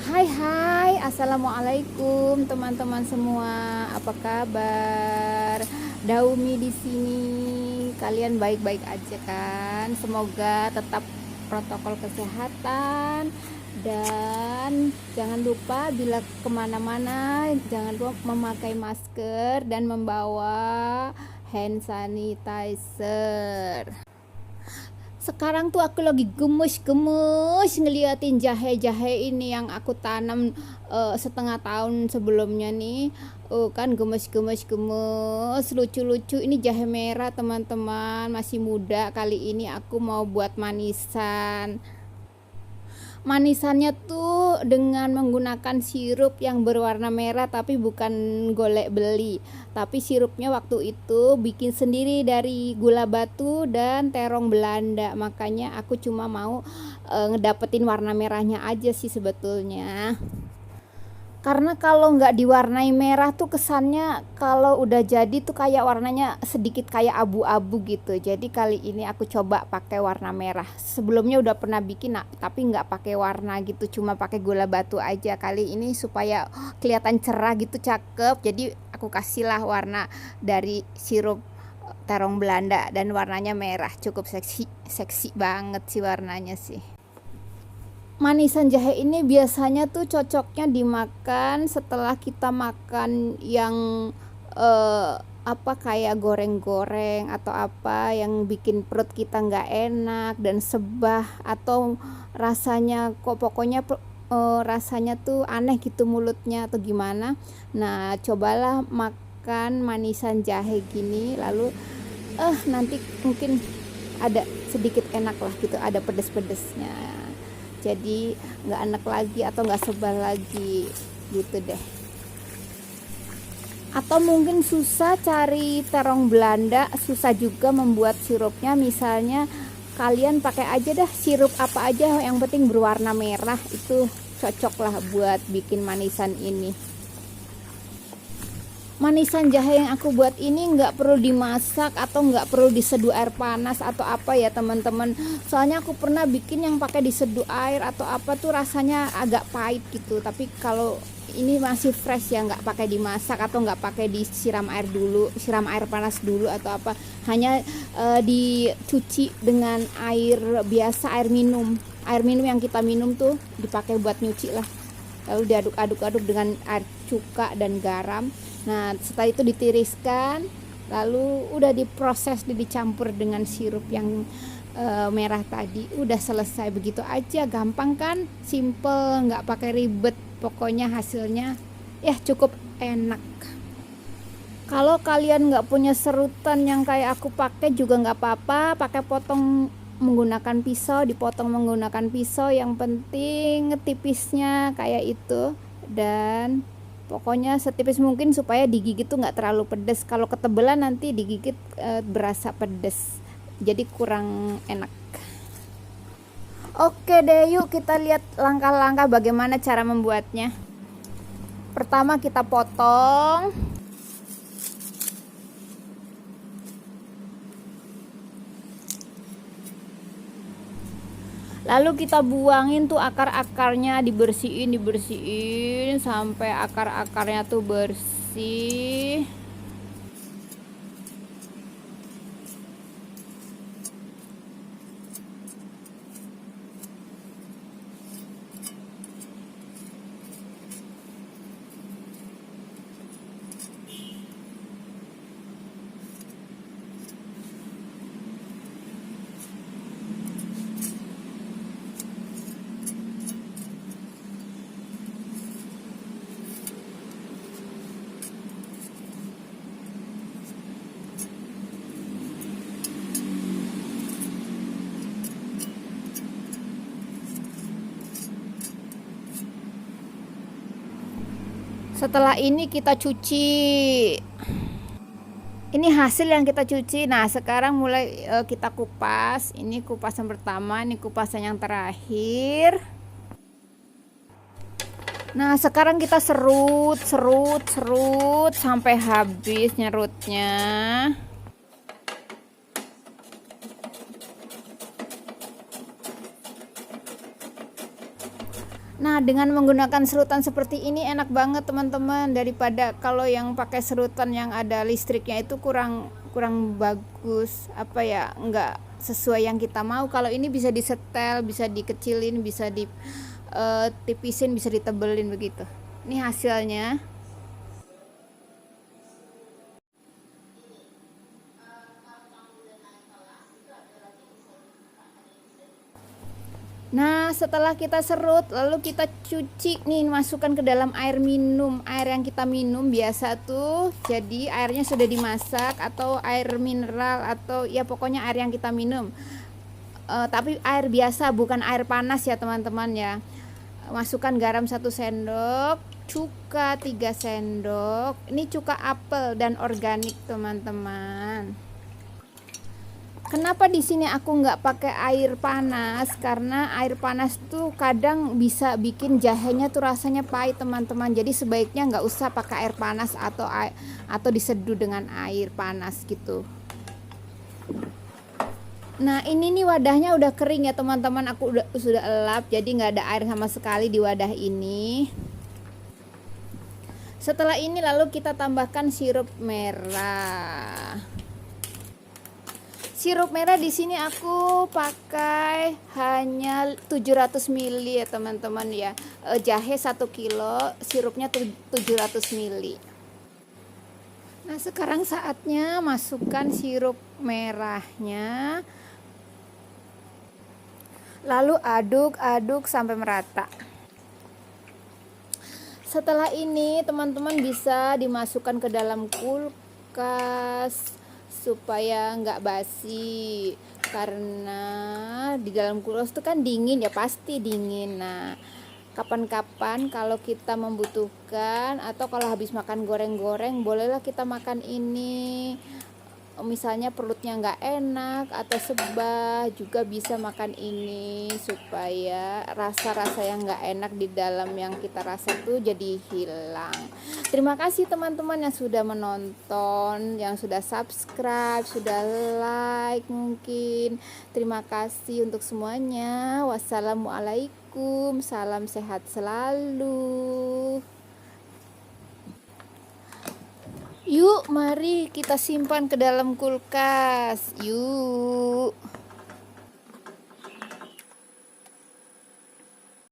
Hai hai, assalamualaikum teman-teman semua. Apa kabar? Daumi di sini. Kalian baik-baik aja kan? Semoga tetap protokol kesehatan dan jangan lupa bila kemana-mana jangan lupa memakai masker dan membawa hand sanitizer. Sekarang tuh aku lagi gemes-gemes ngeliatin jahe-jahe ini yang aku tanam setengah tahun sebelumnya nih. Kan gemes-gemes lucu-lucu. Ini jahe merah teman-teman, masih muda. Kali ini aku mau buat manisan. Manisannya tuh dengan menggunakan sirup yang berwarna merah, tapi bukan golek beli, tapi sirupnya waktu itu bikin sendiri dari gula batu dan terong Belanda. Makanya aku cuma mau ngedapetin warna merahnya aja sih sebetulnya. Karena kalau nggak diwarnai merah tuh kesannya kalau udah jadi tuh kayak warnanya sedikit kayak abu-abu gitu. Jadi kali ini aku coba pakai warna merah. Sebelumnya udah pernah bikin tapi nggak pakai warna gitu, cuma pakai gula batu aja. Kali ini supaya kelihatan cerah gitu, cakep. Jadi aku kasihlah warna dari sirup terong Belanda dan warnanya merah. Cukup seksi, seksi banget sih warnanya sih. Manisan jahe ini biasanya tuh cocoknya dimakan setelah kita makan yang eh, apa kayak goreng-goreng atau apa yang bikin perut kita nggak enak dan sebah, atau rasanya kok pokoknya rasanya tuh aneh gitu mulutnya atau gimana. Nah, cobalah makan manisan jahe gini, lalu nanti mungkin ada sedikit enak lah gitu, ada pedes-pedesnya, jadi nggak enak lagi atau nggak sebal lagi gitu deh. Atau mungkin susah cari terong Belanda, susah juga membuat sirupnya, misalnya kalian pakai aja dah sirup apa aja yang penting berwarna merah, itu cocok lah buat bikin manisan ini. Manisan jahe yang aku buat ini nggak perlu dimasak atau nggak perlu diseduh air panas atau apa ya teman-teman. Soalnya aku pernah bikin yang pakai diseduh air atau apa tuh rasanya agak pahit gitu. Tapi kalau ini masih fresh ya, nggak pakai dimasak atau nggak pakai disiram air dulu, siram air panas dulu atau apa. Hanya dicuci dengan air biasa, air minum yang kita minum tuh dipakai buat nyuci lah, lalu diaduk-aduk dengan air cuka dan garam. Nah, setelah itu ditiriskan, lalu udah diproses, dicampur dengan sirup yang merah tadi. Udah selesai, begitu aja, gampang kan, simple, nggak pakai ribet. Pokoknya hasilnya ya cukup enak. Kalau kalian nggak punya serutan yang kayak aku pakai juga nggak apa-apa, pakai potong menggunakan pisau, dipotong menggunakan pisau, yang penting tipisnya kayak itu. Dan pokoknya setipis mungkin supaya digigit tuh nggak terlalu pedes. Kalau ketebelan nanti digigit berasa pedes, jadi kurang enak. Oke deh, yuk kita lihat langkah-langkah bagaimana cara membuatnya. Pertama kita potong, lalu kita buangin tuh akar-akarnya, dibersihin sampai akar-akarnya tuh bersih. Setelah ini kita cuci. Ini hasil yang kita cuci. Nah, sekarang mulai kita kupas. Ini kupasan pertama, ini kupasan yang terakhir. Nah, sekarang kita serut sampai habis nyerutnya. Nah, dengan menggunakan serutan seperti ini enak banget teman-teman, daripada kalau yang pakai serutan yang ada listriknya itu kurang kurang bagus, apa ya, nggak sesuai yang kita mau. Kalau ini bisa disetel, bisa dikecilin, bisa di tipisin, bisa ditebelin begitu. Ini hasilnya. Nah, setelah kita serut, lalu kita cuci nih, masukkan ke dalam air minum. Air yang kita minum biasa tuh, jadi airnya sudah dimasak atau air mineral atau ya pokoknya air yang kita minum. Tapi air biasa, bukan air panas ya teman-teman ya. Masukkan garam 1 sendok, cuka 3 sendok. Ini cuka apel dan organik teman-teman. Kenapa di sini aku nggak pakai air panas? Karena air panas tuh kadang bisa bikin jahenya tuh rasanya pahit teman-teman. Jadi sebaiknya nggak usah pakai air panas atau diseduh dengan air panas gitu. Nah ini nih wadahnya udah kering ya teman-teman. Aku sudah elap, jadi nggak ada air sama sekali di wadah ini. Setelah ini lalu kita tambahkan sirup merah. Sirup merah di sini aku pakai hanya 700 ml ya teman-teman ya. Jahe 1 kilo, sirupnya 700 ml. Nah, sekarang saatnya masukkan sirup merahnya. Lalu aduk-aduk sampai merata. Setelah ini teman-teman bisa dimasukkan ke dalam kulkas supaya nggak basi, karena di dalam kulkas itu kan dingin ya, pasti dingin. Nah, kapan-kapan kalau kita membutuhkan atau kalau habis makan goreng-goreng, bolehlah kita makan ini. Misalnya perutnya nggak enak atau sebah, juga bisa makan ini supaya rasa-rasa yang nggak enak di dalam yang kita rasa tuh jadi hilang. Terima kasih teman-teman yang sudah menonton, yang sudah subscribe, sudah like mungkin. Terima kasih untuk semuanya. Wassalamualaikum, salam sehat selalu. Yuk, mari kita simpan ke dalam kulkas. Yuk.